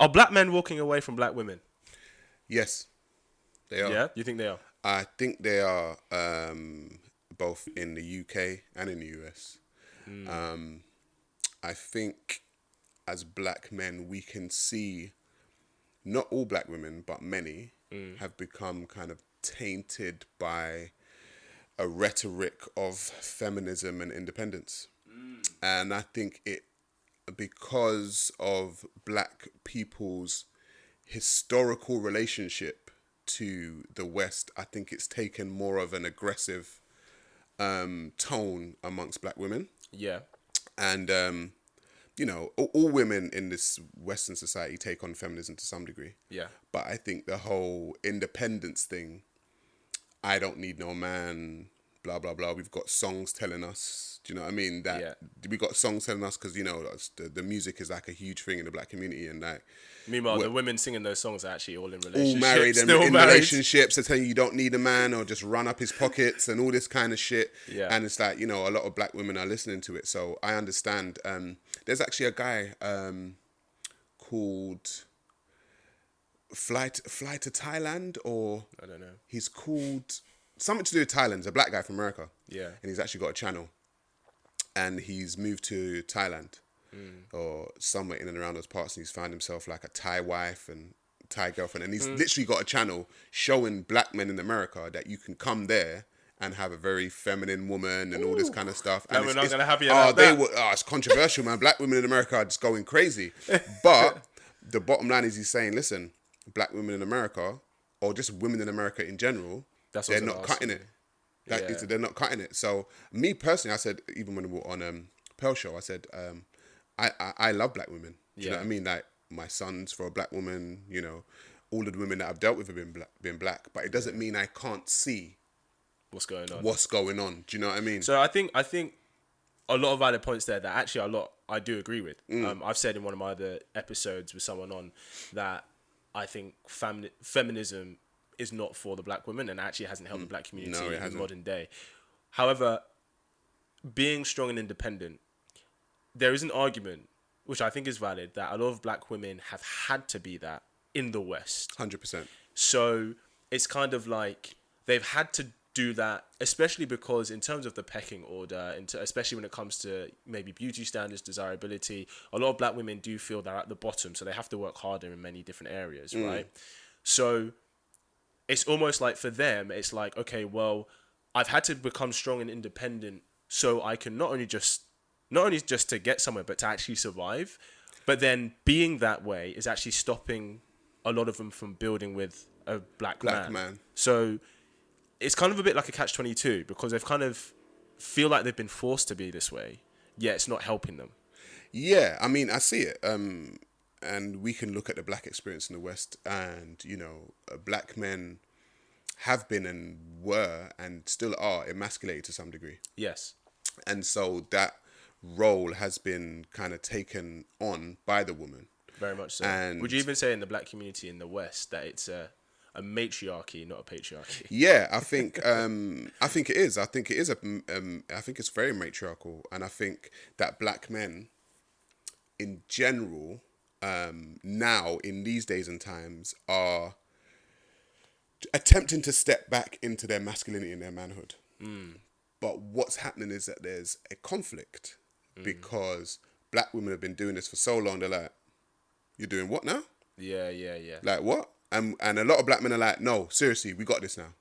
Are black men walking away from black women? Yes, they are. Yeah, you think they are? I think they are both in the UK and in the US. I think as black men, we can see not all black women, but many have become kind of tainted by a rhetoric of feminism and independence. And I think it, because of black people's historical relationship to the West, I think it's taken more of an aggressive tone amongst black women. Yeah. And, all women in this Western society take on feminism to some degree. Yeah. But I think the whole independence thing, I don't need no man, blah, blah, blah. We've got songs telling us, do you know what I mean? That Yeah. we got songs telling us because, the music is like a huge thing in the black community. And like, Meanwhile, the women singing those songs are actually all in all relationships. married and still in married. relationships. They're telling you don't need a man or just run up his pockets and all this kind of shit. Yeah. And it's like, a lot of black women are listening to it. So I understand. There's actually a guy called Fly to Thailand, or I don't know. he's called something to do with Thailand. He's a black guy from America. Yeah. And he's actually got a channel. And he's moved to Thailand or somewhere in and around those parts. And he's found himself like a Thai wife and Thai girlfriend. And he's literally got a channel showing black men in America that you can come there and have a very feminine woman and all this kind of stuff. No, And we're not going to have you like they that. were, it's controversial, man. Black women in America are just going crazy. But the bottom line is he's saying, listen, black women in America, or just women in America in general, That's they're what I was not gonna cutting ask it. Like, Yeah. they're not cutting it. So me personally, I said, even when we were on Pearl Show, I said, I love black women. Do you know Yeah. what I mean? Like, my son's for a black woman, all of the women that I've dealt with have been black. But it doesn't mean I can't see What's going on? what's going on. Do you know what I mean? So I think a lot of valid points there that actually I do agree with. I've said in one of my other episodes with someone on that I think feminism is not for the black women and actually hasn't helped the black community No, it in hasn't. modern day. However, being strong and independent, there is an argument which I think is valid that a lot of black women have had to be that in the West. 100%. So it's kind of like they've had to do that, especially because in terms of the pecking order, especially when it comes to maybe beauty standards, desirability, a lot of black women do feel they're at the bottom, so they have to work harder in many different areas, right? So it's almost like for them, it's like, okay, well, I've had to become strong and independent so I can not only just to get somewhere, but to actually survive. But then being that way is actually stopping a lot of them from building with a black man. So it's kind of a bit like a catch-22 because they've kind of feel like they've been forced to be this way, yet it's not helping them. Yeah, I mean, I see it. And we can look at the black experience in the West, and black men have been and were and still are emasculated to some degree, Yes. and so that role has been kind of taken on by the woman. Very much so. And would you even say in the black community in the West that it's a matriarchy, not a patriarchy? Yeah, I think it is. I think it is I think it's very matriarchal, and I think that black men, in general, now in these days and times, are attempting to step back into their masculinity and their manhood. But what's happening is that there's a conflict because black women have been doing this for so long. They're like, "You're doing what now? Yeah. Like what?" And a lot of black men are like, "No, seriously, we got this now.